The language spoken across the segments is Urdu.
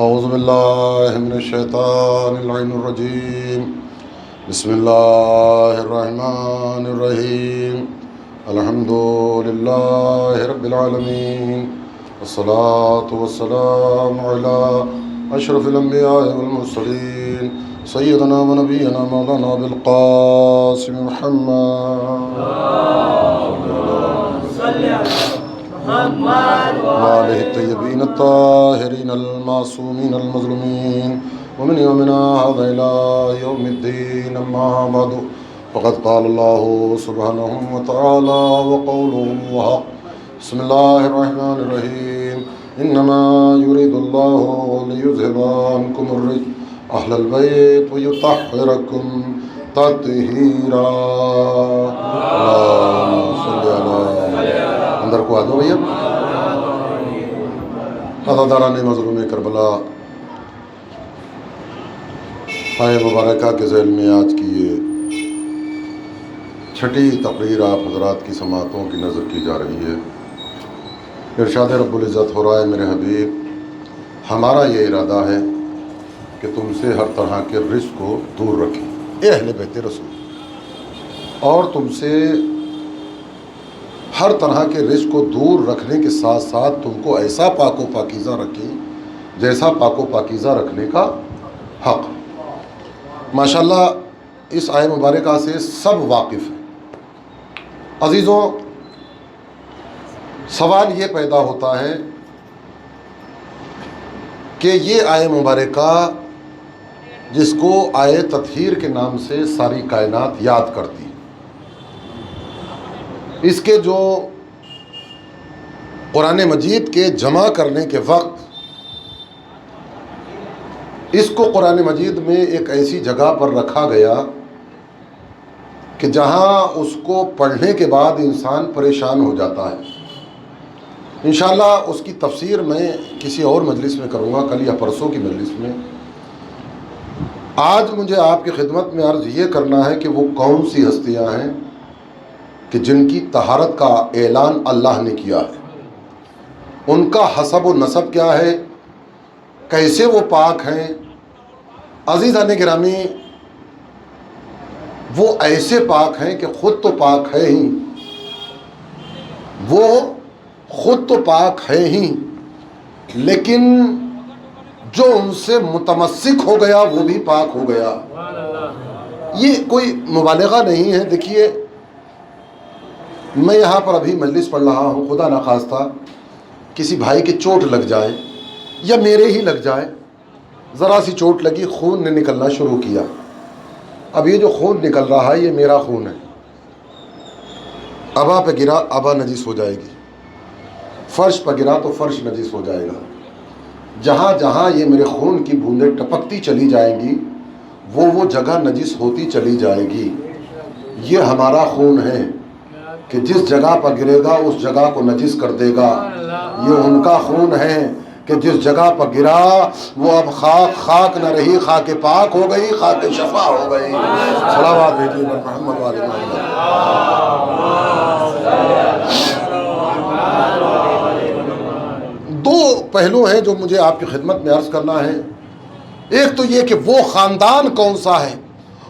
اعوذ باللہ من الشیطان اللعین الرجیم بسم اللہ الرحمن الرحیم الحمد للہ رب العالمین والصلاة والسلام علی اشرف الانبیاء والمرسلین سیدنا و نبینا مولانا بالقاسم محمد وآلہ الطیبین الطاہرین المعصومین المظلومین ومن یومنا هذا إلى يوم الدین اما بعد فقد قال اللہ سبحانہ وتعالی وقوله الحق بسم اللہ الرحمن الرحیم انما يريد اللہ لیذهب عنکم الرجس اہل البیت ویطہرکم تطہیرا اللہم صلی علی اندر کو آدھو بھئیہ عزاداران مظلوم کربلا آئے مبارکہ کے ذیل میں آج کی یہ چھٹی تقریر آپ حضرات کی سماعتوں کی نظر کی جا رہی ہے۔ ارشاد رب العزت ہو رہا ہے میرے حبیب ہمارا یہ ارادہ ہے کہ تم سے ہر طرح کے رزق کو دور رکھیں اے اہل بیت رسول، اور تم سے ہر طرح کے رزق کو دور رکھنے کے ساتھ ساتھ تم کو ایسا پاک و پاکیزہ رکھیں جیسا پاک و پاکیزہ رکھنے کا حق۔ ماشاءاللہ اس آیہ مبارکہ سے سب واقف ہیں۔ عزیزوں، سوال یہ پیدا ہوتا ہے کہ یہ آیہ مبارکہ جس کو آیہ تطہیر کے نام سے ساری کائنات یاد کرتی ہے، اس کے جو قرآن مجید کے جمع کرنے کے وقت اس کو قرآن مجید میں ایک ایسی جگہ پر رکھا گیا کہ جہاں اس کو پڑھنے کے بعد انسان پریشان ہو جاتا ہے۔ انشاءاللہ اس کی تفسیر میں کسی اور مجلس میں کروں گا، کل یا پرسوں کی مجلس میں۔ آج مجھے آپ کی خدمت میں عرض یہ کرنا ہے کہ وہ کون سی ہستیاں ہیں کہ جن کی طہارت کا اعلان اللہ نے کیا ہے، ان کا حسب و نسب کیا ہے، کیسے وہ پاک ہیں۔ عزیزان گرامی، وہ ایسے پاک ہیں کہ خود تو پاک ہے ہی، وہ خود تو پاک ہے ہی، لیکن جو ان سے متمسک ہو گیا وہ بھی پاک ہو گیا۔ یہ کوئی مبالغہ نہیں ہے۔ دیکھیے، میں یہاں پر ابھی مجلس پڑھ رہا ہوں، خدا نخواستہ کسی بھائی کے چوٹ لگ جائے یا میرے ہی لگ جائے، ذرا سی چوٹ لگی، خون نے نکلنا شروع کیا۔ اب یہ جو خون نکل رہا ہے یہ میرا خون ہے، ابا پہ گرا ابا نجس ہو جائے گی، فرش پہ گرا تو فرش نجس ہو جائے گا۔ جہاں جہاں یہ میرے خون کی بوندیں ٹپکتی چلی جائیں گی وہ جگہ نجس ہوتی چلی جائے گی۔ یہ ہمارا خون ہے کہ جس جگہ پر گرے گا اس جگہ کو نجس کر دے گا۔ یہ ان کا خون ہے کہ جس جگہ پر گرا وہ اب خاک نہ رہی، خاک پاک ہو گئی، خاک شفا ہو گئی۔ صلوات بھیجیے محمد وآل محمد۔ دو پہلو ہیں جو مجھے آپ کی خدمت میں عرض کرنا ہے۔ ایک تو یہ کہ وہ خاندان کون سا ہے،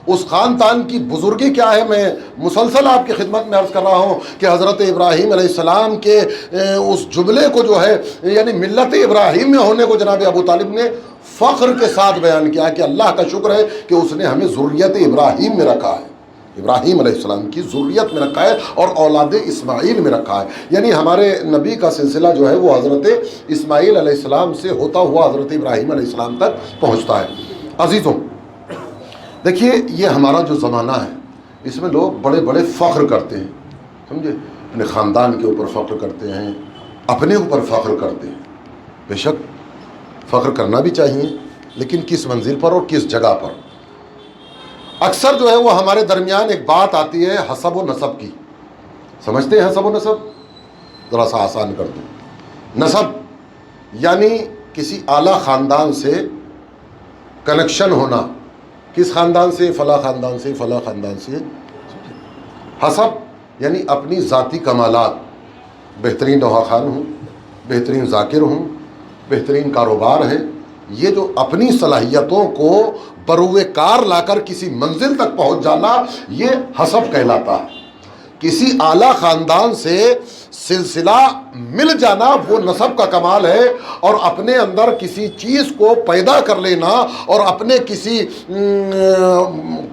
اس خاندان کی بزرگی کیا ہے۔ میں مسلسل آپ کی خدمت میں عرض کر رہا ہوں کہ حضرت ابراہیم علیہ السلام کے اس جملے کو جو ہے، یعنی ملت ابراہیم میں ہونے کو جناب ابو طالب نے فخر کے ساتھ بیان کیا کہ اللہ کا شکر ہے کہ اس نے ہمیں ذریت ابراہیم میں رکھا ہے، ابراہیم علیہ السلام کی ذریت میں رکھا ہے اور اولاد اسماعیل میں رکھا ہے۔ یعنی ہمارے نبی کا سلسلہ جو ہے وہ حضرت اسماعیل علیہ السلام سے ہوتا ہوا حضرت ابراہیم علیہ السلام تک پہنچتا ہے۔ عزیزوں، دیکھیے، یہ ہمارا جو زمانہ ہے اس میں لوگ بڑے بڑے فخر کرتے ہیں، سمجھے، اپنے خاندان کے اوپر فخر کرتے ہیں، اپنے اوپر فخر کرتے ہیں۔ بے شک فخر کرنا بھی چاہیے، لیکن کس منزل پر اور کس جگہ پر۔ اکثر جو ہے وہ ہمارے درمیان ایک بات آتی ہے حسب و نسب کی، سمجھتے ہیں حسب و نسب؟ ذرا سا آسان کر دوں۔ نسب یعنی کسی اعلیٰ خاندان سے کنیکشن ہونا، کس خاندان سے؟ فلاں خاندان سے، فلاں خاندان سے۔ حسب یعنی اپنی ذاتی کمالات، بہترین نوحہ خان ہوں، بہترین ذاکر ہوں، بہترین کاروبار ہے، یہ جو اپنی صلاحیتوں کو بروئے کار لا کر کسی منزل تک پہنچ جانا، یہ حسب کہلاتا ہے۔ کسی اعلیٰ خاندان سے سلسلہ مل جانا وہ نسب کا کمال ہے، اور اپنے اندر کسی چیز کو پیدا کر لینا اور اپنے کسی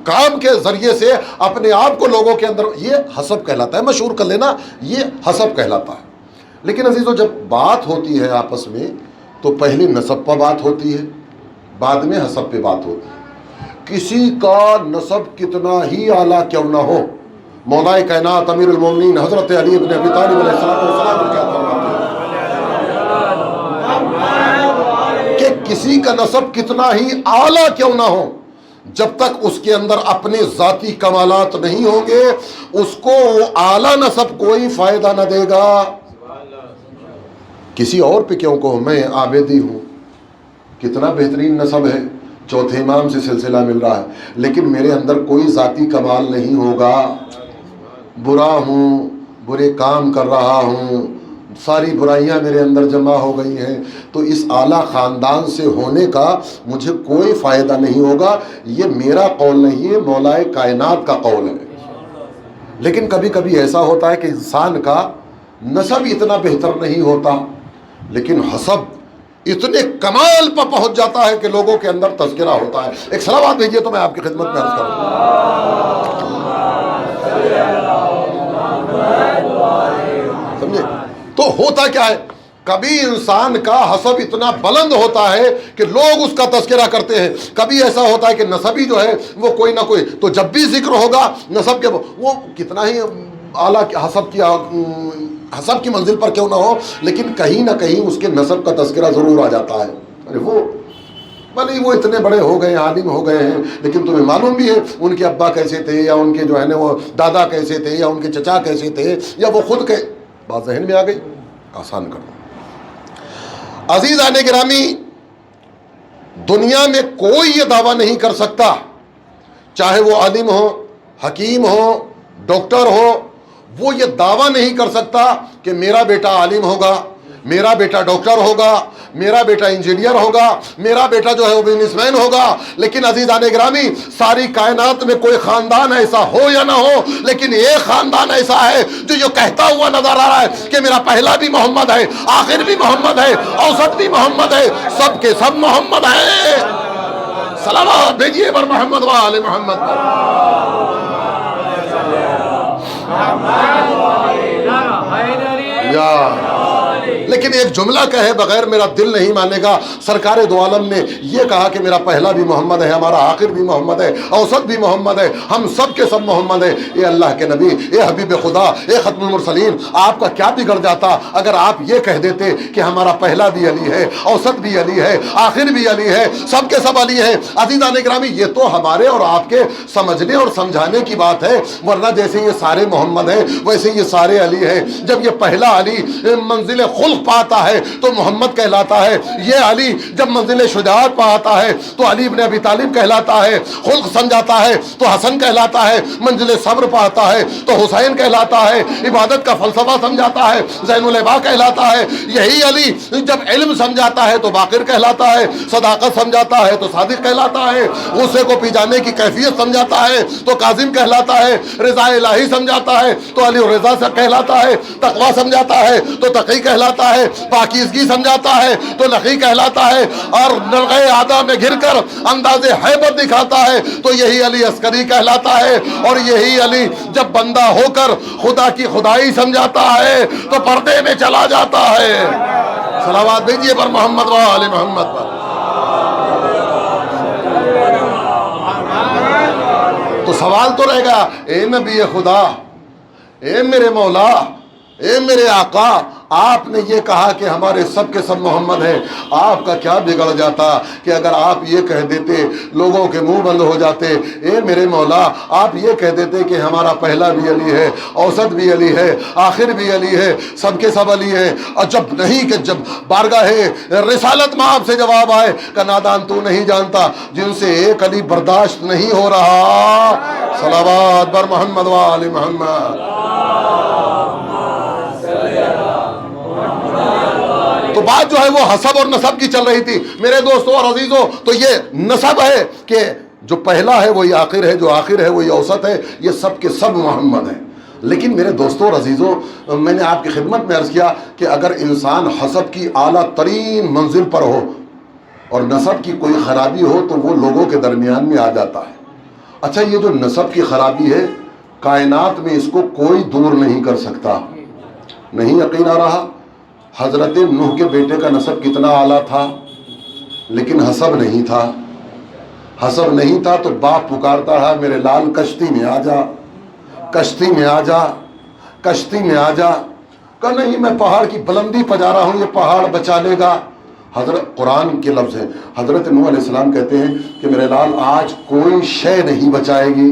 کام کے ذریعے سے اپنے آپ کو لوگوں کے اندر، یہ حسب کہلاتا ہے۔ مشہور کر لینا یہ حسب کہلاتا ہے۔ لیکن عزیزو، جب بات ہوتی ہے آپس میں تو پہلے نسب پر بات ہوتی ہے، بعد میں حسب پہ بات ہوتی ہے۔ کسی کا نسب کتنا ہی اعلیٰ کیوں نہ ہو، مولا کائنات امیر المومنین حضرت علی بن ابی طالب علیہ السلام کیا فرماتے ہیں کہ کسی کا نسب کتنا ہی اعلیٰ کیوں نہ ہو، جب تک اس کے اندر اپنے ذاتی کمالات نہیں ہوں گے، اس کو وہ اعلیٰ نسب کوئی فائدہ نہ دے گا۔ کسی اور پہ کیوں کہوں، میں عابدی ہوں، کتنا بہترین نسب ہے، چوتھے امام سے سلسلہ مل رہا ہے، لیکن میرے اندر کوئی ذاتی کمال نہیں ہوگا، برا ہوں، برے کام کر رہا ہوں، ساری برائیاں میرے اندر جمع ہو گئی ہیں، تو اس اعلیٰ خاندان سے ہونے کا مجھے کوئی فائدہ نہیں ہوگا۔ یہ میرا قول نہیں ہے، مولا کائنات کا قول ہے۔ لیکن کبھی کبھی ایسا ہوتا ہے کہ انسان کا نسب اتنا بہتر نہیں ہوتا، لیکن حسب اتنے کمال پر پہنچ جاتا ہے کہ لوگوں کے اندر تذکرہ ہوتا ہے۔ ایک صلوات بھیجیے تو میں آپ کی خدمت میں عرض کروں۔ سمجھے؟ تو ہوتا کیا ہے، کبھی انسان کا حسب اتنا بلند ہوتا ہے کہ لوگ اس کا تذکرہ کرتے ہیں، کبھی ایسا ہوتا ہے کہ نسبی جو ہے وہ کوئی نہ کوئی، تو جب بھی ذکر ہوگا نسب کے، وہ کتنا ہی اعلیٰ حسب کی منزل پر کیوں نہ ہو، لیکن کہیں نہ کہیں اس کے نسب کا تذکرہ ضرور آ جاتا ہے۔ ارے وہ اتنے بڑے ہو گئے، عالم ہو گئے ہیں، لیکن تمہیں معلوم بھی ہے ان کے ابا کیسے تھے، یا ان کے جو ہے نا وہ دادا کیسے تھے، یا ان کے چچا کیسے تھے، یا وہ خود کے بات ذہن میں آ گئی۔ آسان کر دو۔ عزیزان گرامی، دنیا میں کوئی یہ دعویٰ نہیں کر سکتا، چاہے وہ عالم ہو، حکیم ہو، ڈاکٹر ہو، وہ یہ دعویٰ نہیں کر سکتا کہ میرا بیٹا عالم ہوگا، میرا بیٹا ڈاکٹر ہوگا، میرا بیٹا انجینئر ہوگا، میرا بیٹا جو ہے وہ بزنس مین ہوگا۔ لیکن عزیزان گرامی، ساری کائنات میں کوئی خاندان ایسا ہو یا نہ ہو، لیکن ایک خاندان ایسا ہے جو کہتا ہوا نظر آ رہا ہے کہ میرا پہلا بھی محمد ہے، آخر بھی محمد ہے، اوسط بھی محمد ہے، سب کے سب محمد ہیں۔ صلوات بھیجیے پر محمد و آل محمد پر۔ لیکن ایک جملہ کہے بغیر میرا دل نہیں مانے گا۔ سرکار دو عالم نے یہ کہا کہ میرا پہلا بھی محمد ہے، ہمارا آخر بھی محمد ہے، اوسط بھی محمد ہے، ہم سب کے سب محمد ہے۔ اے اللہ کے نبی، اے حبیب خدا، اے ختم المرسلین، آپ کا کیا بگڑ جاتا اگر آپ یہ کہہ دیتے کہ ہمارا پہلا بھی علی ہے، اوسط بھی علی ہے، آخر بھی علی ہے، سب کے سب علی ہیں۔ عزیزان گرامی، یہ تو ہمارے اور آپ کے سمجھنے اور سمجھانے کی بات ہے، ورنہ جیسے یہ سارے محمد ہیں ویسے یہ سارے علی ہیں۔ جب یہ پہلا علی منزل خلق پاتا ہے تو محمد کہلاتا ہے، یہ علی جب منزل شجاعت پاتا ہے تو علی ابن ابی طالب کہلاتا ہے، خلق سمجھاتا ہے تو حسن کہلاتا ہے، منزل صبر پاتا ہے تو حسین کہلاتا ہے، عبادت کا فلسفہ سمجھاتا ہے زین العبا کہلاتا ہے۔ یہی علی جب علم سمجھاتا ہے تو باقر کہلاتا ہے، صداقت سمجھاتا ہے تو صادق کہلاتا ہے، غصے کو پی جانے کی کیفیت سمجھاتا ہے تو کاظم کہلاتا ہے، رضا الہی سمجھاتا ہے تو علی الرضا سے کہلاتا ہے، تقوی سمجھاتا ہے تو تقی کہلاتا ہے، پاکیزگی سمجھاتا ہے تو نقی کہلاتا ہے، اور نلغے آدھا میں گھر کر انداز حیبت دکھاتا ہے تو یہی علی عسکری کہلاتا ہے۔ اور یہی علی جب بندہ ہو کر خدا کی خدائی سمجھاتا ہے تو پردے میں چلا جاتا ہے۔ صلوات بھیجیے پر محمد و آل محمد پر۔ تو سوال تو رہے گا، اے نبی خدا، اے میرے مولا، اے میرے آقا، آپ نے یہ کہا کہ ہمارے سب کے سب محمد ہیں، آپ کا کیا بگڑ جاتا کہ اگر آپ یہ کہہ دیتے لوگوں کے منہ بند ہو جاتے؟ اے میرے مولا، آپ یہ کہہ دیتے کہ ہمارا پہلا بھی علی ہے، اوسط بھی علی ہے، آخر بھی علی ہے، سب کے سب علی ہیں، اور جب نہیں کہ جب بارگاہ رسالت میں آپ سے جواب آئے کہ نادان تو نہیں جانتا جن سے ایک علی برداشت نہیں ہو رہا۔ صلوات بر محمد و آل محمد۔ تو بات جو ہے وہ حسب اور نسب کی چل رہی تھی میرے دوستوں اور عزیزوں. تو یہ نسب ہے کہ جو پہلا ہے وہی آخر ہے، جو آخر ہے وہی اوسط ہے، یہ سب کے سب محمد ہیں. لیکن میرے دوستوں اور عزیزوں، میں نے آپ کی خدمت میں عرض کیا کہ اگر انسان حسب کی اعلیٰ ترین منزل پر ہو اور نسب کی کوئی خرابی ہو تو وہ لوگوں کے درمیان میں آ جاتا ہے. اچھا، یہ جو نسب کی خرابی ہے کائنات میں اس کو کوئی دور نہیں کر سکتا. نہیں یقین آ رہا؟ حضرت نوح کے بیٹے کا نسب کتنا اعلیٰ تھا، لیکن حسب نہیں تھا. حسب نہیں تھا تو باپ پکارتا رہا میرے لال کشتی میں آ جا، کشتی میں آ جا، کشتی میں آ جا. کہا نہیں، میں پہاڑ کی بلندی پہ جا رہا ہوں، یہ پہاڑ بچا لے گا. حضرت قرآن کے لفظ ہیں، حضرت نوح علیہ السلام کہتے ہیں کہ میرے لال آج کوئی شے نہیں بچائے گی،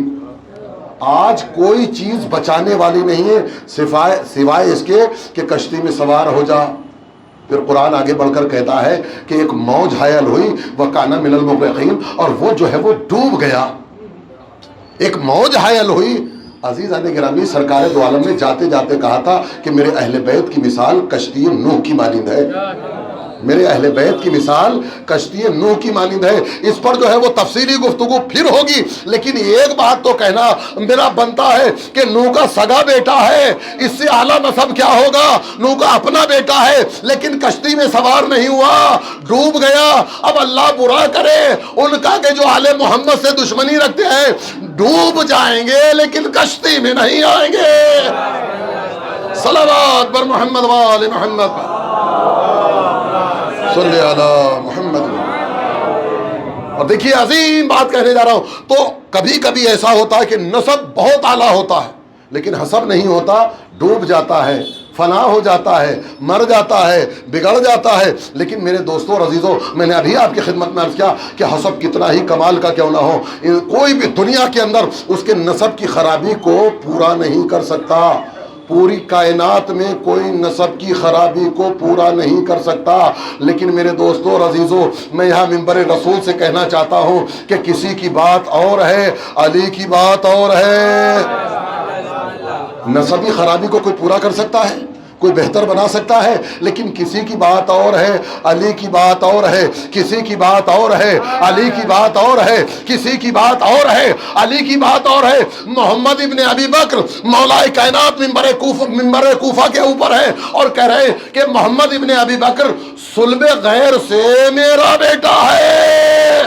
آج کوئی چیز بچانے والی نہیں ہے سوائے اس کے کہ کشتی میں سوار ہو جا. پھر قرآن آگے بڑھ کر کہتا ہے کہ ایک موج حائل ہوئی وَكَانَ مِنَ الْمُغْرَقِينَ، اور وہ جو ہے وہ ڈوب گیا. ایک موج حائل ہوئی. عزیزان گرامی، سرکار دو عالم نے جاتے جاتے کہا تھا کہ میرے اہل بیت کی مثال کشتی نوح کی مانند ہے. میرے اہل بیت کی مثال کشتی نوح کی مانند ہے. اس پر جو ہے وہ تفصیلی گفتگو پھر ہوگی، لیکن ایک بات تو کہنا میرا بنتا ہے کہ نوح کا سگا بیٹا ہے، اس سے اعلیٰ نسب کیا ہوگا؟ نوح کا اپنا بیٹا ہے، لیکن کشتی میں سوار نہیں ہوا، ڈوب گیا. اب اللہ برا کرے ان کا کہ جو آل محمد سے دشمنی رکھتے ہیں، ڈوب جائیں گے لیکن کشتی میں نہیں آئیں گے. صلوات بر محمد وآل محمد صلی علی محمد. اور دیکھیے عظیم بات کہنے جا رہا ہوں، تو کبھی کبھی ایسا ہوتا ہے کہ نسب بہت اعلیٰ ہوتا ہے لیکن حسب نہیں ہوتا، ڈوب جاتا ہے، فنا ہو جاتا ہے، مر جاتا ہے، بگڑ جاتا ہے. لیکن میرے دوستوں اور عزیزوں، میں نے ابھی آپ کی خدمت میں عرض کیا کہ حسب کتنا ہی کمال کا کیوں نہ ہو، کوئی بھی دنیا کے اندر اس کے نسب کی خرابی کو پورا نہیں کر سکتا. پوری کائنات میں کوئی نسب کی خرابی کو پورا نہیں کر سکتا. لیکن میرے دوستوں اور عزیزوں، میں یہاں منبر رسول سے کہنا چاہتا ہوں کہ کسی کی بات اور ہے، علی کی بات اور ہے. نسبی خرابی کو کوئی پورا کر سکتا ہے، کوئی بہتر بنا سکتا ہے، لیکن کسی کی بات اور ہے، علی کی بات اور ہے. کسی کی بات اور ہے، علی کی بات اور ہے. کسی کی بات اور ہے، علی کی بات اور ہے. محمد ابن ابی بکر مولا کائنات منبر کوفہ کے اوپر ہے اور کہہ رہے کہ محمد ابن ابی بکر صلب غیر سے میرا بیٹا ہے.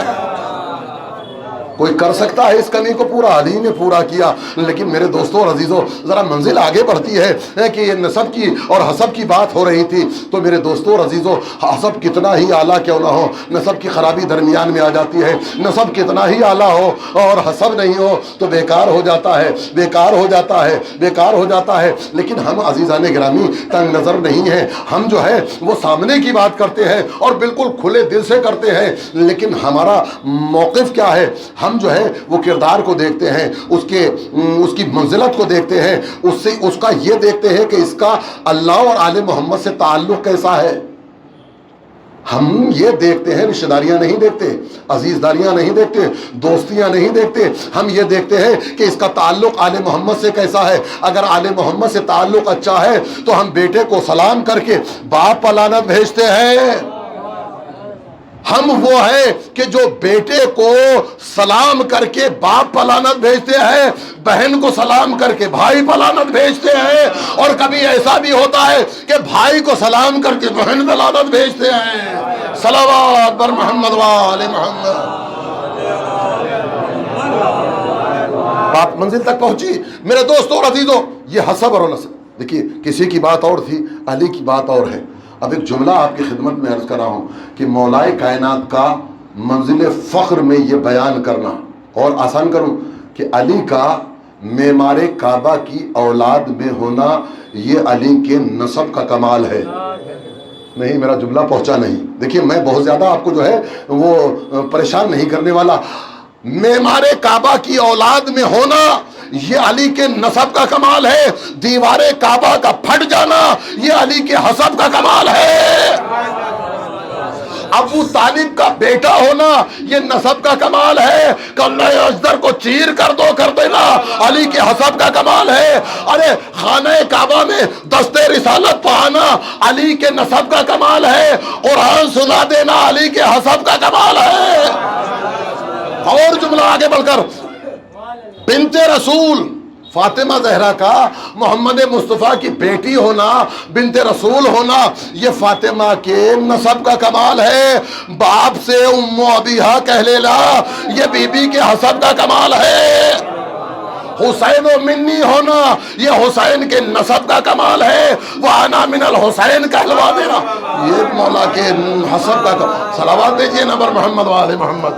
کوئی کر سکتا ہے اس کمی کو پورا؟ علی نے پورا کیا. لیکن میرے دوستوں اور عزیزوں، ذرا منزل آگے بڑھتی ہے کہ یہ نسب کی اور حسب کی بات ہو رہی تھی. تو میرے دوستوں اور عزیزوں، حسب کتنا ہی اعلیٰ کیوں نہ ہو، نسب کی خرابی درمیان میں آ جاتی ہے. نسب کتنا ہی اعلیٰ ہو اور حسب نہیں ہو تو بیکار ہو جاتا ہے، بیکار ہو جاتا ہے، بیکار ہو جاتا ہے. لیکن ہم عزیزان گرامی تنگ نظر نہیں ہیں. ہم جو ہے وہ سامنے کی بات کرتے ہیں اور بالکل کھلے دل سے کرتے ہیں. لیکن ہمارا موقف کیا ہے؟ ہم جو ہے وہ کردار کو دیکھتے ہیں، اس کی منزلت کو دیکھتے ہیں، اس کا یہ دیکھتے ہیں کہ اس کا اللہ اور آل محمد سے تعلق کیسا ہے. ہم یہ دیکھتے ہیں، رشتہ داریاں نہیں دیکھتے، عزیز داریاں نہیں دیکھتے، دوستیاں نہیں دیکھتے. ہم یہ دیکھتے ہیں کہ اس کا تعلق آل محمد سے کیسا ہے. اگر آل محمد سے تعلق اچھا ہے تو ہم بیٹے کو سلام کر کے باپ پر لعنت بھیجتے ہیں. ہم وہ ہیں کہ جو بیٹے کو سلام کر کے باپ پر لعنت بھیجتے ہیں، بہن کو سلام کر کے بھائی پر لعنت بھیجتے ہیں، اور کبھی ایسا بھی ہوتا ہے کہ بھائی کو سلام کر کے بہن پر لعنت بھیجتے ہیں. صلوات بر محمد وآل محمد. بات منزل تک پہنچی میرے دوستوں اور عزیزوں. یہ حسب اور نسب، دیکھیے کسی کی بات اور تھی، علی کی بات اور ہے. اب ایک جملہ آپ کی خدمت میں عرض کر رہا ہوں کہ مولائے کائنات کا منزل فخر میں یہ بیان کرنا، اور آسان کروں کہ علی کا معمار کعبہ کی اولاد میں ہونا یہ علی کے نسب کا کمال ہے. نہیں، میرا جملہ پہنچا نہیں. دیکھیے میں بہت زیادہ آپ کو جو ہے وہ پریشان نہیں کرنے والا. معمار کعبہ کی اولاد میں ہونا یہ علی کے نسب کا کمال ہے. دیوار کعبہ کا پھٹ جانا یہ علی کے حسب کا کمال ہے. ابو طالب کا بیٹا ہونا یہ نسب کا کمال ہے، کلہ اجدر کو چیر کر دینا علی کے حسب کا کمال ہے، ارے خانہ کعبہ میں دست رسالت پہانا علی کے نسب کا کمال ہے، قرآن سنا دینا علی کے حسب کا کمال ہے۔ اور جملہ آگے بڑھ کر، بنت رسول فاطمہ زہرا کا محمد مصطفیٰ کی بیٹی ہونا، بنت رسول ہونا، یہ فاطمہ کے نسب کا کمال ہے۔ باپ سے ام ابیہا کہہ لینا یہ بی بی کے حسب کا کمال ہے۔ حسین و منی ہونا یہ حسین کے نسب کا کمال ہے۔ وَأَنَا مِنَ الْحُسَيْن کہلوا دینا یہ مولا کے حسب کا کمال۔ صلوات دیجئے نبر محمد وآل محمد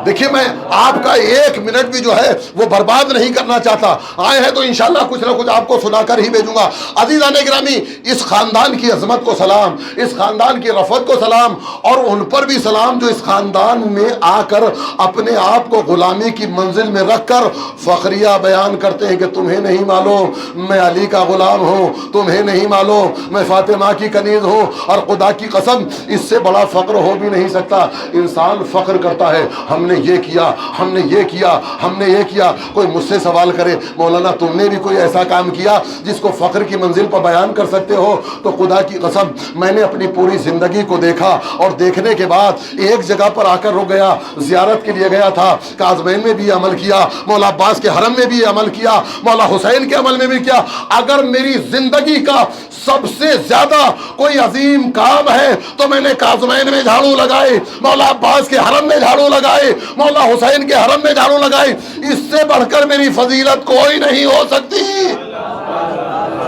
دیکھیے میں آپ کا ایک منٹ بھی جو ہے وہ برباد نہیں کرنا چاہتا، آئے ہیں تو انشاءاللہ کچھ نہ کچھ آپ کو سنا کر ہی بھیجوں گا۔ عزیزان گرامی، اس خاندان کی عظمت کو سلام، اس خاندان کی رفعت کو سلام، اور ان پر بھی سلام جو اس خاندان میں آ کر اپنے آپ کو غلامی کی منزل میں رکھ کر فخریہ بیان کرتے ہیں کہ تمہیں نہیں معلوم میں علی کا غلام ہوں، تمہیں نہیں معلوم میں فاطمہ کی کنیز ہوں، اور خدا کی قسم اس سے بڑا فخر ہو بھی نہیں سکتا۔ انسان فخر کرتا ہے ہم نے یہ کیا، ہم نے یہ کیا، ہم نے یہ کیا۔ کوئی مجھ سے سوال کرے مولانا تم نے بھی کوئی ایسا کام کیا جس کو فخر کی منزل پر بیان کر سکتے ہو؟ تو خدا کی قسم میں نے اپنی پوری زندگی کو دیکھا، اور دیکھنے کے بعد ایک جگہ پر آ کر رک گیا، زیارت کے لیے گیا تھا، کاظمین میں بھی عمل کیا، مولا عباس کے حرم میں بھی عمل کیا، مولا حسین کے عمل میں بھی کیا۔ اگر میری زندگی کا سب سے زیادہ کوئی عظیم کام ہے تو میں نے کاظمین میں جھاڑو لگائے، مولا عباس کے حرم میں جھاڑو لگائے، مولا حسین کے حرم میں جھاڑو لگائے۔ اس سے بڑھ کر میری فضیلت کوئی نہیں ہو سکتی۔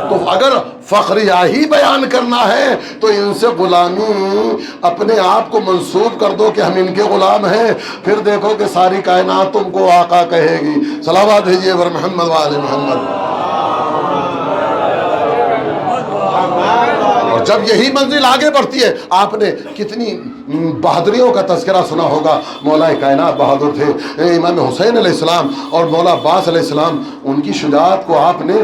تو اگر فخریہ ہی بیان کرنا ہے تو ان سے غلامی اپنے آپ کو منسوب کر دو کہ ہم ان کے غلام ہیں، پھر دیکھو کہ ساری کائنات تم کو آقا کہے گی۔ صلوات بھیجئے ور محمد وآل محمد۔ جب یہی منزل آگے بڑھتی ہے، آپ نے کتنی بہادریوں کا تذکرہ سنا ہوگا۔ مولا کائنات بہادر تھے امام حسین علیہ السلام، اور مولا عباس علیہ السلام، ان کی شجاعت کو آپ نے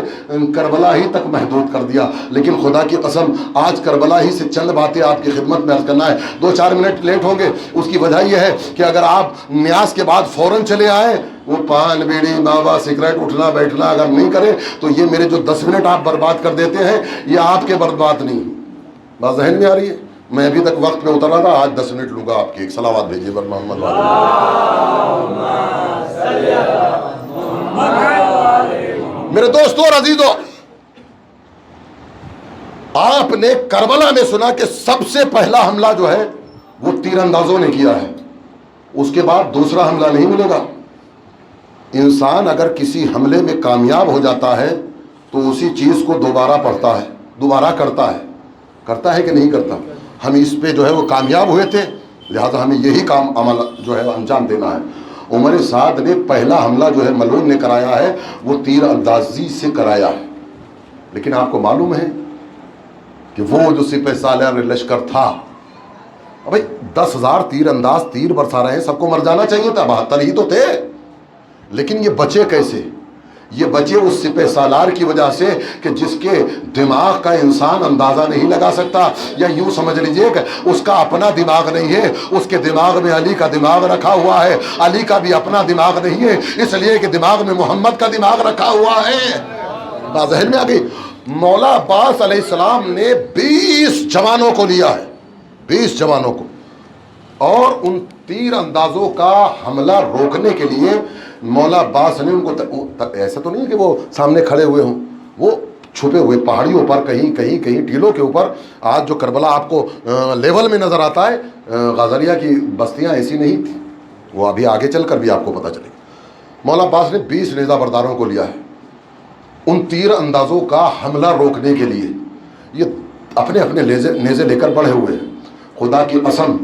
کربلا ہی تک محدود کر دیا۔ لیکن خدا کی قسم آج کربلا ہی سے چند باتیں آپ کی خدمت میں عرض کرنا ہے۔ 2-4 منٹ لیٹ ہوں گے، اس کی وجہ یہ ہے کہ اگر آپ نیاز کے بعد فوراً چلے آئیں، وہ پان بیڑی بابا سگریٹ اٹھنا بیٹھنا اگر نہیں کرے تو یہ میرے جو 10 منٹ آپ برباد کر دیتے ہیں یہ آپ کے برباد نہیں۔ بات ذہن میں آ رہی ہے؟ میں ابھی تک وقت پہ اتر رہا تھا، آج 10 منٹ لوں گا آپ کی۔ ایک صلوات بھیجیے بر محمد میرے دوستوں اور عزیزوں، آپ نے کربلا میں سنا کہ سب سے پہلا حملہ جو ہے وہ تیر اندازوں نے کیا ہے، اس کے بعد دوسرا حملہ نہیں ملے گا۔ انسان اگر کسی حملے میں کامیاب ہو جاتا ہے تو اسی چیز کو دوبارہ پڑھتا ہے، دوبارہ کرتا ہے کہ نہیں کرتا؟ ہم اس پہ جو ہے وہ کامیاب ہوئے تھے، لہذا ہمیں یہی کام عمل جو ہے انجام دینا ہے۔ عمر سعد نے پہلا حملہ جو ہے ملعون نے کرایا ہے وہ تیر اندازی سے کرایا ہے، لیکن آپ کو معلوم ہے کہ وہ جو سپہ سالار لشکر تھا، بھائی 10,000 تیر انداز تیر برسا رہے ہیں، سب کو مر جانا چاہیے تھا، 72 ہی تو تھے، لیکن یہ بچے کیسے؟ یہ بچے اس سپہ سالار کی وجہ سے کہ جس کے دماغ کا انسان اندازہ نہیں لگا سکتا، یا یوں سمجھ لیجئے کہ اس کا اپنا دماغ نہیں ہے، اس کے دماغ میں علی کا دماغ رکھا ہوا ہے، علی کا بھی اپنا دماغ نہیں ہے، اس لیے کہ دماغ میں محمد کا دماغ رکھا ہوا ہے۔ بات ذہن میں آ گئی؟ مولا عباس علیہ السلام نے 20 جوانوں کو لیا ہے، 20 جوانوں کو، اور ان تیر اندازوں کا حملہ روکنے کے لیے مولا عباس نے ان کو ایسا تو نہیں کہ وہ سامنے کھڑے ہوئے ہوں، وہ چھپے ہوئے پہاڑیوں پر کہیں ٹیلوں کے اوپر۔ آج جو کربلا آپ کو لیول میں نظر آتا ہے، غازریہ کی بستیاں ایسی نہیں تھیں، وہ ابھی آگے چل کر بھی آپ کو پتہ چلے گا۔ مولا عباس نے 20 نیزہ برداروں کو لیا ہے ان تیر اندازوں کا حملہ روکنے کے لیے۔ یہ اپنے نیزے لے کر بڑھے ہوئے ہیں۔ خدا کی قسم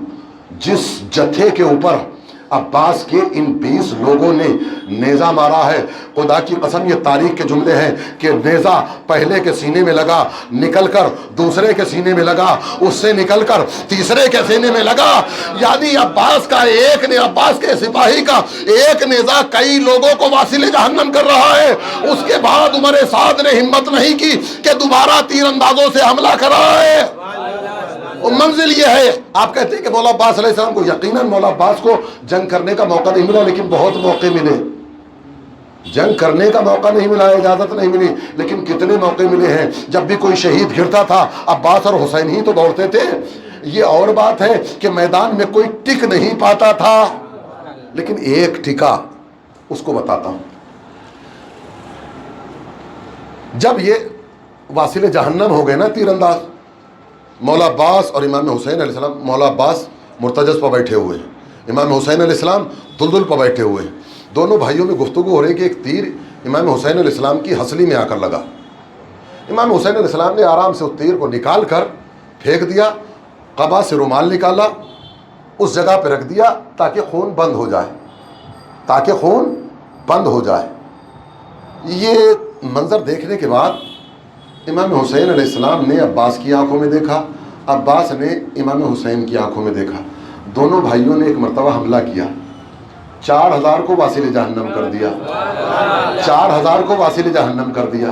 جس جتھے کے اوپر عباس کے ان 20 لوگوں نے نیزہ مارا ہے۔ خدا کی قسم یہ تاریخ کے جملے ہیں کہ نیزہ پہلے کے سینے میں لگا، نکل کر دوسرے کے سینے میں لگا، اس سے نکل کر تیسرے کے سینے میں لگا، یعنی عباس کے سپاہی کا ایک نیزہ کئی لوگوں کو واصل جہنم کر رہا ہے۔ اس کے بعد عمر سعد نے ہمت نہیں کی کہ دوبارہ تیر اندازوں سے حملہ کرا ہے۔ منزل یہ ہے، آپ کہتے ہیں کہ مولا عباس علیہ السلام کو، یقیناً مولا عباس کو جنگ کرنے کا موقع نہیں ملا، لیکن بہت موقع ملے۔ جنگ کرنے کا موقع نہیں ملا، اجازت نہیں ملی، لیکن کتنے موقع ملے ہیں۔ جب بھی کوئی شہید گرتا تھا عباس اور حسین ہی تو دوڑتے تھے۔ یہ اور بات ہے کہ میدان میں کوئی ٹک نہیں پاتا تھا، لیکن ایک ٹکا، اس کو بتاتا ہوں۔ جب یہ واصل جہنم ہو گئے نا تیر انداز، مولا عباس اور امام حسین علیہ السلام، مولا عباس مرتجز پر بیٹھے ہوئے ہیں، امام حسین علیہ السلام دلدل پر بیٹھے ہوئے ہیں۔ دونوں بھائیوں میں گفتگو ہو رہی کہ ایک تیر امام حسین علیہ السلام کی ہنسلی میں آ کر لگا۔ امام حسین علیہ السلام نے آرام سے اس تیر کو نکال کر پھینک دیا، قبا سے رومال نکالا، اس جگہ پہ رکھ دیا تاکہ خون بند ہو جائے۔ یہ منظر دیکھنے کے بعد امام حسین علیہ السلام نے عباس کی آنکھوں میں دیکھا، عباس نے امام حسین کی آنکھوں میں دیکھا۔ دونوں بھائیوں نے ایک مرتبہ حملہ کیا، 4000 کو واصل جہنم کر دیا، 4000 کو واصل جہنم کر دیا۔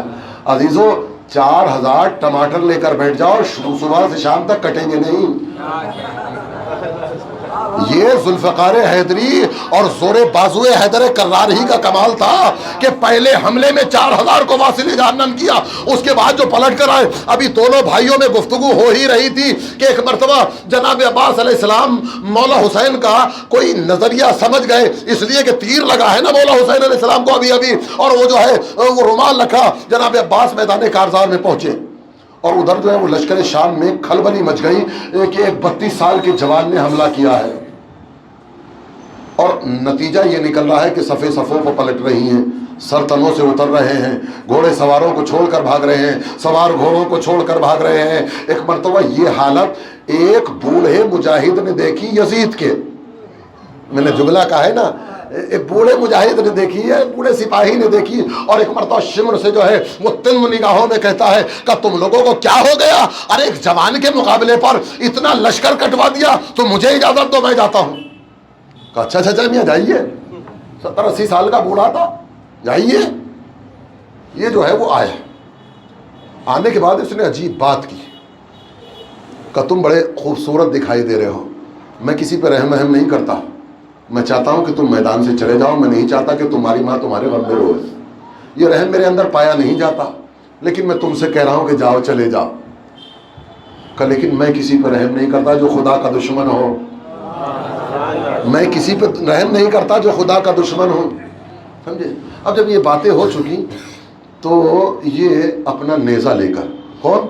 عزیزو 4000 ٹماٹر لے کر بیٹھ جاؤ، صبح سے شام تک کٹیں گے نہیں۔ یہ ذوالفقار حیدری اور زور بازوئے حیدر کرار ہی کا کمال تھا کہ پہلے حملے میں 4000 کو واصل جہنم کیا، اس کے بعد جو پلٹ کر آئے۔ ابھی دونوں بھائیوں میں گفتگو ہو ہی رہی تھی کہ ایک مرتبہ جناب عباس علیہ السلام مولا حسین کا کوئی نظریہ سمجھ گئے، اس لیے کہ تیر لگا ہے نا مولا حسین علیہ السلام کو ابھی، اور وہ جو ہے وہ رومال رکھا۔ جناب عباس میدان کارزار میں پہنچے، اور ادھر جو ہے وہ لشکر شام میں کھلبلی مچ گئی کہ ایک 32 سال کے جوان نے حملہ کیا ہے، اور نتیجہ یہ نکل رہا ہے کہ صفیں صفوں کو پلٹ رہی ہیں، سر تنوں سے اتر رہے ہیں، گھوڑے سواروں کو چھوڑ کر بھاگ رہے ہیں، سوار گھوڑوں کو چھوڑ کر بھاگ رہے ہیں۔ ایک مرتبہ یہ حالت ایک بوڑھے مجاہد نے دیکھی یزید کے، میں نے جملہ کہا ہے نا، ایک بوڑھے مجاہد نے دیکھی ہے، بوڑھے سپاہی نے دیکھی، اور ایک مرتبہ شمر سے جو ہے وہ تن نگاہوں میں کہتا ہے کہ تم لوگوں کو کیا ہو گیا؟ ارے ایک جوان کے مقابلے پر اتنا لشکر کٹوا دیا، تو مجھے اجازت دو، میں جاتا ہوں۔ کہا اچھا میاں جائیے، 70-80 سال کا بوڑھا تھا، جائیے۔ یہ جو ہے وہ آیا، آنے کے بعد اس نے عجیب بات کی کہ تم بڑے خوبصورت دکھائی دے رہے ہو، میں کسی پہ رحم نہیں کرتا، میں چاہتا ہوں کہ تم میدان سے چلے جاؤ، میں نہیں چاہتا کہ تمہاری ماں تمہارے غم میں روئے، یہ رحم میرے اندر پایا نہیں جاتا، لیکن میں تم سے کہہ رہا ہوں کہ جاؤ، چلے جاؤ۔ کہ لیکن میں کسی پہ رحم نہیں کرتا جو خدا کا دشمن ہو، میں کسی پہ رحم نہیں کرتا جو خدا کا دشمن ہو، سمجھے؟ اب جب یہ باتیں ہو چکی تو یہ اپنا نیزہ لے کر، کون؟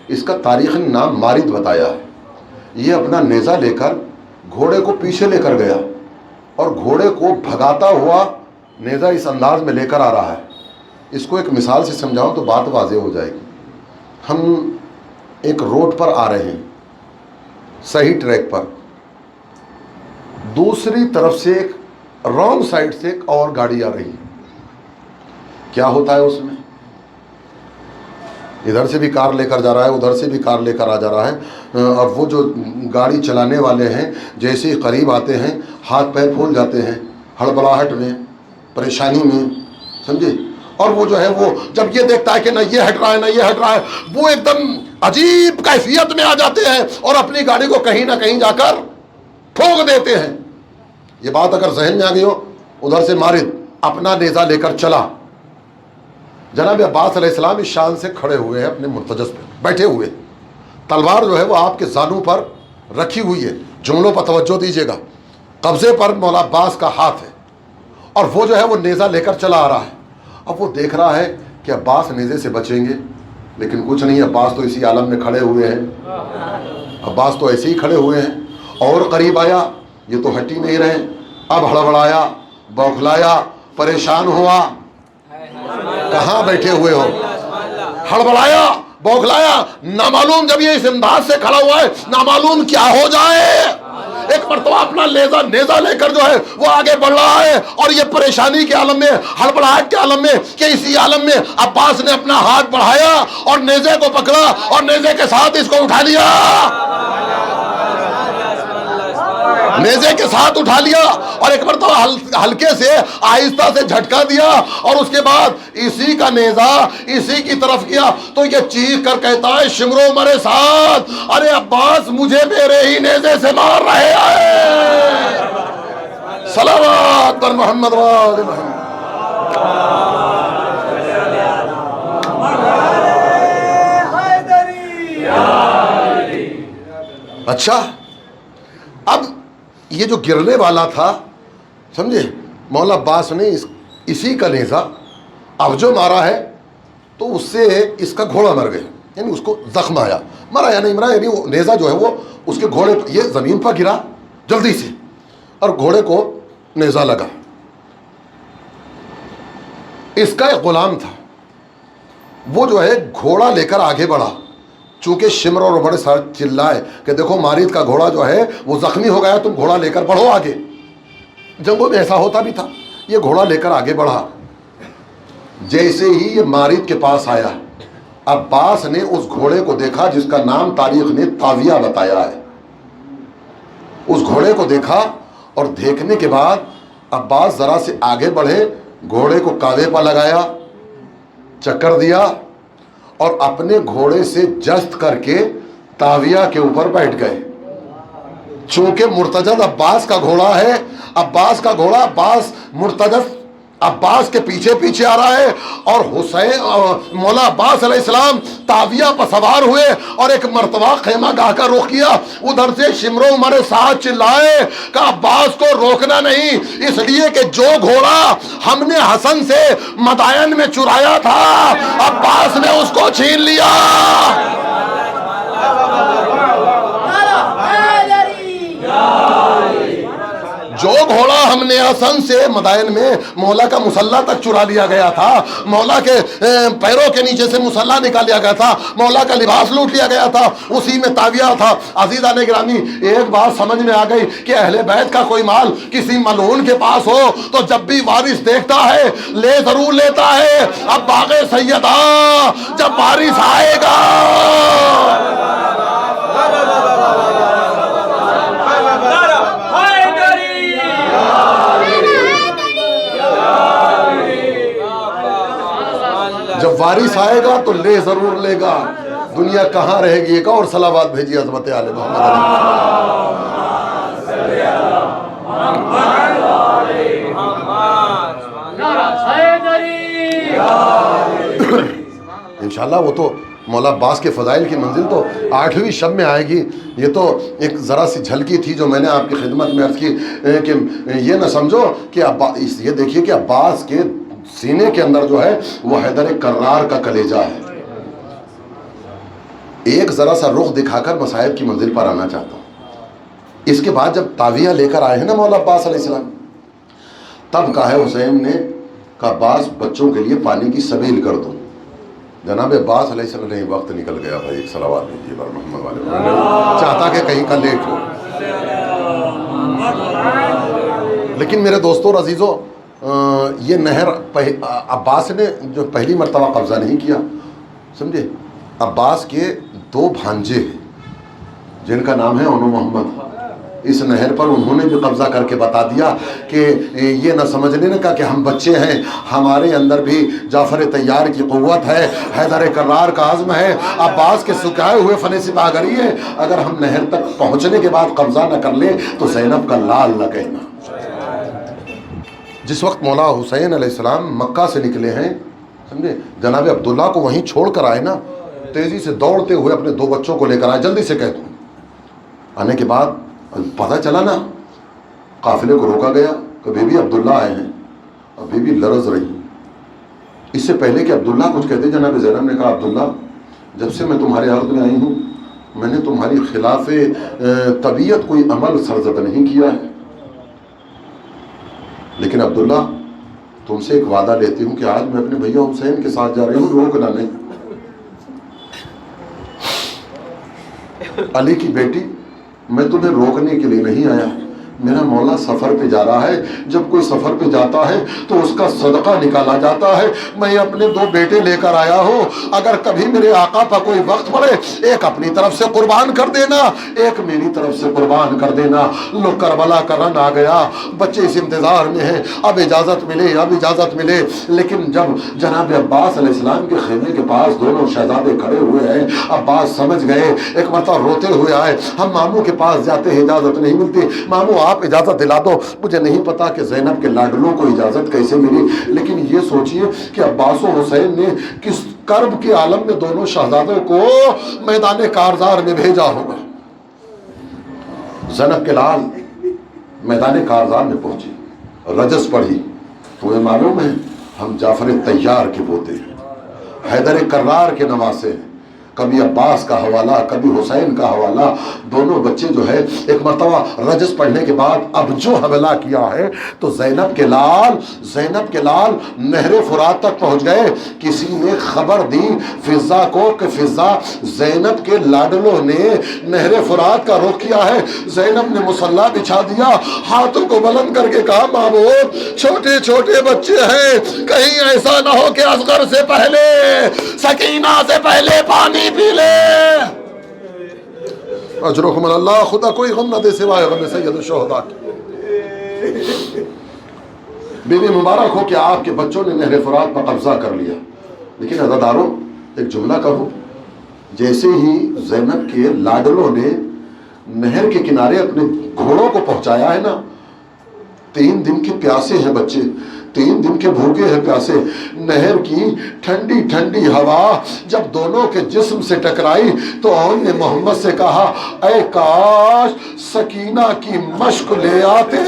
اس کا تاریخ نے نام مارد بتایا ہے، یہ اپنا نیزہ لے کر گھوڑے کو پیچھے لے کر گیا، اور گھوڑے کو بھگاتا ہوا نیزہ اس انداز میں لے کر آ رہا ہے۔ اس کو ایک مثال سے سمجھاؤں تو بات واضح ہو جائے گی۔ ہم ایک روڈ پر آ رہے ہیں، صحیح ٹریک پر، دوسری طرف سے ایک رانگ سائڈ سے ایک اور گاڑی آ رہی ہے، کیا ہوتا ہے اس میں؟ ادھر سے بھی کار لے کر جا رہا ہے، ادھر سے بھی کار لے کر آ جا رہا ہے، اور وہ جو گاڑی چلانے والے ہیں جیسے ہی قریب آتے ہیں ہاتھ پیر پھول جاتے ہیں، ہڑبڑاہٹ میں، پریشانی میں، سمجھے؟ اور وہ جو ہے وہ جب یہ دیکھتا ہے کہ نہ یہ ہٹ رہا ہے نہ یہ ہٹ رہا ہے، وہ ایک دم عجیب کیفیت میں آ جاتے ہیں اور اپنی گاڑی کو کہیں نہ کہیں جا کر ٹھوک دیتے ہیں۔ یہ بات اگر ذہن میں آ گئی ہو، ادھر سے مارد اپنا نیزہ لے کر چلا۔ جناب عباس علیہ السلام اس شان سے کھڑے ہوئے ہیں اپنے مرتجز پہ بیٹھے ہوئے، تلوار جو ہے وہ آپ کے زانوں پر رکھی ہوئی ہے، جملوں پر توجہ دیجیے گا، قبضے پر مولا عباس کا ہاتھ ہے، اور وہ جو ہے وہ نیزہ لے کر چلا آ رہا ہے۔ اب وہ دیکھ رہا ہے کہ عباس نیزے سے بچیں گے، لیکن کچھ نہیں، عباس تو اسی عالم میں کھڑے ہوئے ہیں، عباس تو ایسے ہی کھڑے ہوئے ہیں۔ اور قریب آیا، یہ تو ہٹ ہی نہیں رہے، اب ہڑبڑایا، بوکھلایا، پریشان ہوا، کہاں بیٹھے ہوئے ہو؟ ہڑبڑایا، بوکھلایا، نامعلوم جب یہ اس انداز سے کھڑا ہوا ہے، نامعلوم کیا ہو جائے، ایک مرتبہ اپنا نیزہ لے کر جو ہے وہ آگے بڑھ رہا ہے، اور یہ پریشانی کے عالم میں، ہڑبڑاہٹ کے عالم میں، کہ اسی عالم میں عباس نے اپنا ہاتھ بڑھایا اور نیزے کو پکڑا اور نیزے کے ساتھ اس کو اٹھا لیا، نیزے کے ساتھ اٹھا لیا، اور ایک مرتبہ ہلکے سے آہستہ سے جھٹکا دیا، اور اس کے بعد اسی کا نیزہ اسی کی طرف کیا تو یہ چیخ کر کہتا ہے شمرو مرے ساتھ، ارے عباس مجھے میرے ہی نیزے سے مار رہے ہیں، صلوات پر محمد و آل محمد۔ اچھا، اب یہ جو گرنے والا تھا، سمجھے، مولا عباس نے اسی کا نیزہ اب جو مارا ہے تو اس سے اس کا گھوڑا مر گیا، یعنی اس کو زخم آیا، مرا یا نہیں مرا، یعنی وہ نیزہ جو ہے وہ اس کے گھوڑے یہ زمین پر گرا جلدی سے، اور گھوڑے کو نیزہ لگا۔ اس کا ایک غلام تھا، وہ جو ہے گھوڑا لے کر آگے بڑھا، چونکہ شمر اور بڑے سارے چلائے کہ دیکھو مارید کا گھوڑا جو ہے وہ زخمی ہو گیا، تم گھوڑا لے کر بڑھو آگے۔ جنگوں میں ایسا ہوتا بھی تھا، یہ گھوڑا لے کر آگے بڑھا، جیسے ہی یہ مارید کے پاس آیا، عباس نے اس گھوڑے کو دیکھا جس کا نام تاریخ نے طاویہ بتایا ہے، اس گھوڑے کو دیکھا، اور دیکھنے کے بعد عباس ذرا سے آگے بڑھے، گھوڑے کو کاوے پر لگایا، چکر دیا، اور اپنے گھوڑے سے جست کر کے طاویہ کے اوپر بیٹھ گئے۔ چونکہ مرتجز عباس کا گھوڑا ہے، عباس کا گھوڑا عباس مرتجز عباس کے پیچھے پیچھے آ رہا ہے، اور حسین مولا عباس علیہ السلام طاویہ پر سوار ہوئے اور ایک مرتبہ خیمہ گاہ کا رخ کیا، ادھر سے شمر و مر ساتھ چلائے کہ عباس کو روکنا نہیں، اس لیے کہ جو گھوڑا ہم نے حسن سے مدائن میں چرایا تھا عباس نے اس کو چھین لیا۔ جو گھوڑا ہم نے حسن سے مدائن میں مولا کا مسلح تک چرا لیا گیا تھا، مولا کے پیروں کے نیچے سے مسلح نکال لیا گیا تھا، مولا کا لباس لوٹ لیا گیا تھا، اسی میں طاویہ تھا۔ عزیزان گرامی، ایک بات سمجھ میں آ گئی کہ اہل بیت کا کوئی مال کسی ملعون کے پاس ہو تو جب بھی وارث دیکھتا ہے لے ضرور لیتا ہے۔ اب باغ سیدہ جب وارث آئے گا، جب وارث آئے گا تو لے ضرور لے گا، دنیا کہاں رہے گی۔ ایک اور صلوات بھیجیے عظمت آل محمد انشاءاللہ۔ وہ تو مولا عباس کے فضائل کی منزل تو 8ویں شب میں آئے گی، یہ تو ایک ذرا سی جھلکی تھی جو میں نے آپ کی خدمت میں عرض کی، کہ یہ نہ سمجھو کہ یہ دیکھیے کہ عباس کے سینے کے اندر جو ہے وہ حیدر کرار کا کلیجہ ہے۔ ایک ذرا سا رخ دکھا کر مصائب کی منزل پر آنا چاہتا ہوں۔ اس کے بعد جب طاویہ لے کر آئے ہیں نا مولا عباس علیہ السلام، تب کہا ہے حسین نے کہ عباس بچوں کے لیے پانی کی سبیل کر دو۔ جناب عباس علیہ السلام نے وقت نکل گیا بھائی، ایک صلوات بھیجیے بار محمد والے، چاہتا کہ کہیں کا لیٹ ہو۔ لیکن میرے دوستوں اور عزیزوں، یہ نہر عباس نے جو پہلی مرتبہ قبضہ نہیں کیا، سمجھے۔ عباس کے 2 بھانجے ہیں جن کا نام ہے انو محمد، اس نہر پر انہوں نے بھی قبضہ کر کے بتا دیا کہ یہ نہ سمجھنے نہ کہا کہ ہم بچے ہیں، ہمارے اندر بھی جعفر طیار کی قوت ہے، حیدر کرار کا عزم ہے، عباس کے سکھائے ہوئے فن سپاہگری ہے، اگر ہم نہر تک پہنچنے کے بعد قبضہ نہ کر لیں تو زینب کا لال نہ کہنا۔ جس وقت مولا حسین علیہ السلام مکہ سے نکلے ہیں، سمجھے، جناب عبداللہ کو وہیں چھوڑ کر آئے نا، تیزی سے دوڑتے ہوئے اپنے 2 بچوں کو لے کر آئے، جلدی سے کہہ دوں۔ آنے کے بعد پتہ چلا نا، قافلے کو روکا گیا کہ بی بی عبداللہ آئے ہیں، اور بی بی لرز رہی۔ اس سے پہلے کہ عبداللہ کچھ کہتے، جناب زینب نے کہا عبداللہ جب سے میں تمہارے عرض میں آئی ہوں میں نے تمہاری خلاف طبیعت کوئی عمل سرزد نہیں کیا ہے، لیکن عبداللہ تم سے ایک وعدہ لیتی ہوں کہ آج میں اپنے بھیا حسین کے ساتھ جا رہی ہوں، روکنا نہیں۔ علی کی بیٹی میں تمہیں روکنے کے لیے نہیں آیا، میرا مولا سفر پہ جا رہا ہے، جب کوئی سفر پہ جاتا ہے تو اس کا صدقہ نکالا جاتا ہے، میں اپنے 2 بیٹے لے کر آیا ہوں، اگر کبھی میرے آقا پر کوئی وقت پڑے ایک اپنی طرف سے قربان کر دینا، ایک میری طرف سے قربان کر دینا۔ لو کربلا کا رن آ گیا، بچے اس انتظار میں ہیں اب اجازت ملے اب اجازت ملے، لیکن جب جناب عباس علیہ السلام کے خیمے کے پاس دونوں شہزادے کھڑے ہوئے ہیں، عباس سمجھ گئے، ایک مرتبہ روتے ہوئے آئے، ہم ماموں کے پاس جاتے ہیں اجازت نہیں ملتی، ماموں آپ اجازت دلا دو۔ مجھے نہیں پتا کہ زینب کے لاڈلوں کو اجازت کیسے ملی، لیکن یہ سوچئے کہ عباس و حسین نے کس کرب کے عالم میں دونوں شہزادوں کو میدان کارزار میں بھیجا ہوگا۔ زینب کے لال میدان کارزار میں پہنچی، رجس پڑھی، تمہیں معلوم ہے ہم جعفر طیار کے پوتے ہیں، حیدر کرار کے نواسے ہیں، کبھی عباس کا حوالہ کبھی حسین کا حوالہ، دونوں بچے جو ہے ایک مرتبہ رجس پڑھنے کے بعد اب جو حوالہ کیا ہے تو زینب کے لال نہر فرات تک پہنچ گئے۔ کسی نے خبر دی فضا کو کہ فضا زینب کے لاڈلوں نے نہر فرات کا رخ کیا ہے۔ زینب نے مصلی بچھا دیا، ہاتھوں کو بلند کر کے کہا محبوب چھوٹے چھوٹے بچے ہیں، کہیں ایسا نہ ہو کہ اصغر سے پہلے سکینہ سے پہلے پانی پی لے۔ اجرکم اللہ، خدا کوئی غم نہ دے سوائے غم سید الشہداء کی۔ بیوی مبارک ہو کہ آپ کے بچوں نے نہر فرات پر قبضہ کر لیا، لیکن عزاداروں ایک جملہ کہوں، جیسے ہی زینب کے لاڈلوں نے نہر کے کنارے اپنے گھوڑوں کو پہنچایا ہے نا، 3 دن کے پیاسے ہیں بچے، 3 دن کے بھوکے ہیں پیاسے، نہر کی ٹھنڈی ٹھنڈی ہوا جب دونوں کے جسم سے ٹکرائی تو انہوں نے محمد سے کہا اے کاش سکینہ کی مشق لے آتے،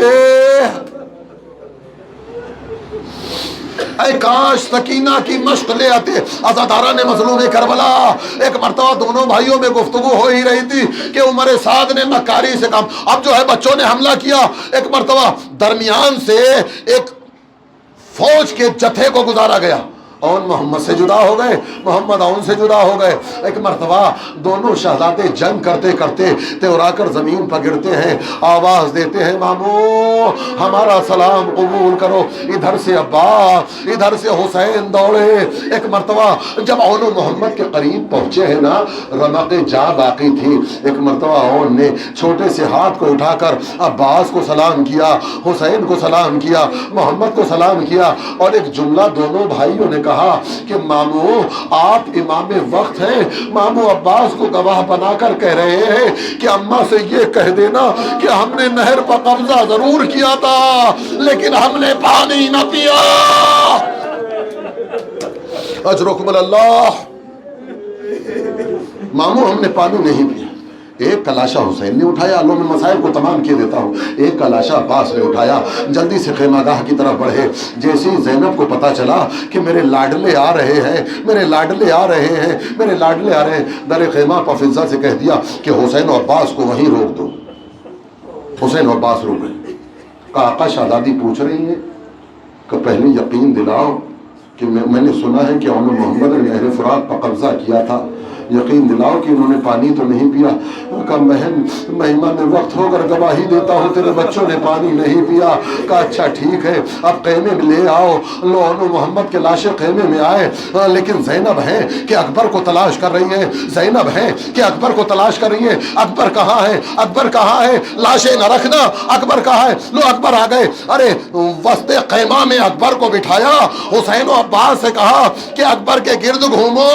اے کاش سکینہ کی مشق لے آتے۔ عزاداران مظلوم کربلا، ایک مرتبہ دونوں بھائیوں میں گفتگو ہو ہی رہی تھی کہ عمر سعد نے مکاری سے کام، اب جو ہے بچوں نے حملہ کیا، ایک مرتبہ درمیان سے ایک فوج کے جتھے کو گزارا گیا، اون محمد سے جدا ہو گئے، محمد اون سے جدا ہو گئے۔ ایک مرتبہ دونوں شہزادے جنگ کرتے کرتے تیورا کر زمین پر گرتے ہیں، آواز دیتے ہیں مامو ہمارا سلام قبول کرو۔ ادھر سے عباس ادھر سے حسین دوڑے۔ ایک مرتبہ جب اون و محمد کے قریب پہنچے ہیں نا، رمق جا باقی تھی، ایک مرتبہ اون نے چھوٹے سے ہاتھ کو اٹھا کر عباس کو سلام کیا، حسین کو سلام کیا، محمد کو سلام کیا، اور ایک جملہ دونوں بھائیوں نے کہا کہ مامو آپ امام وقت ہیں، مامو عباس کو گواہ بنا کر کہہ رہے ہیں کہ اماں سے یہ کہہ دینا کہ ہم نے نہر پر قبضہ ضرور کیا تھا لیکن ہم نے پانی نہ پیا۔ اجرکم اللہ، مامو ہم نے پانی نہیں پیا۔ ایک کلاشہ حسین نے اٹھایا، اللہ میں مسائل کو تمام کیے دیتا ہوں، ایک کلاشہ عباس نے اٹھایا، جلدی سے خیمہ گاہ کی طرف بڑھے۔ جیسے ہی زینب کو پتا چلا کہ میرے لاڈلے آ رہے ہیں، میرے لاڈلے آ رہے ہیں، میرے لاڈلے آ رہے ہیں، در خیمہ پر فضا سے کہہ دیا کہ حسین و عباس کو وہیں روک دو۔ حسین و عباس روک گئے۔ کہا آقا شہزادی پوچھ رہی ہیں کہ پہلے یقین دلاؤ کہ میں نے سنا ہے کہ اون محمد نے نہر فرات پر قبضہ کیا تھا، یقین دلاؤ کہ انہوں نے پانی تو نہیں پیا۔ کہا بہن میں امام وقت ہو کر گواہی دیتا ہوں تیرے بچوں نے پانی نہیں پیا۔ کہا اچھا ٹھیک ہے، اب خیمے میں لے آؤ۔ لو اون محمد کے لاشیں خیمے میں آئے، لیکن زینب ہے کہ اکبر کو تلاش کر رہی ہے، زینب ہے کہ اکبر کو تلاش کر رہی ہے۔ اکبر کہاں ہے؟ اکبر کہاں ہے؟ لاشیں نہ رکھنا، اکبر کہاں ہے؟ لو اکبر آ گئے۔ ارے وسط خیمہ میں اکبر کو بٹھایا، حسین و عباس سے کہا کہ اکبر کے گرد گھومو۔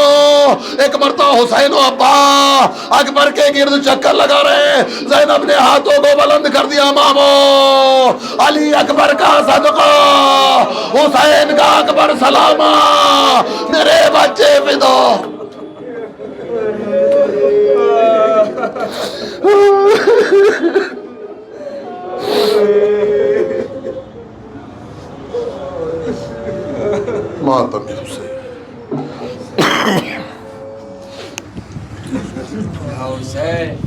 ایک مرتبہ حسین و عباس اکبر کے گرد چکر لگا رہے، زینب نے ہاتھوں کو بلند کر دیا، مامو علی اکبر کا صدقہ، حسین کا اکبر سلامہ، میرے بچے فدو۔ ماتم حسین حسین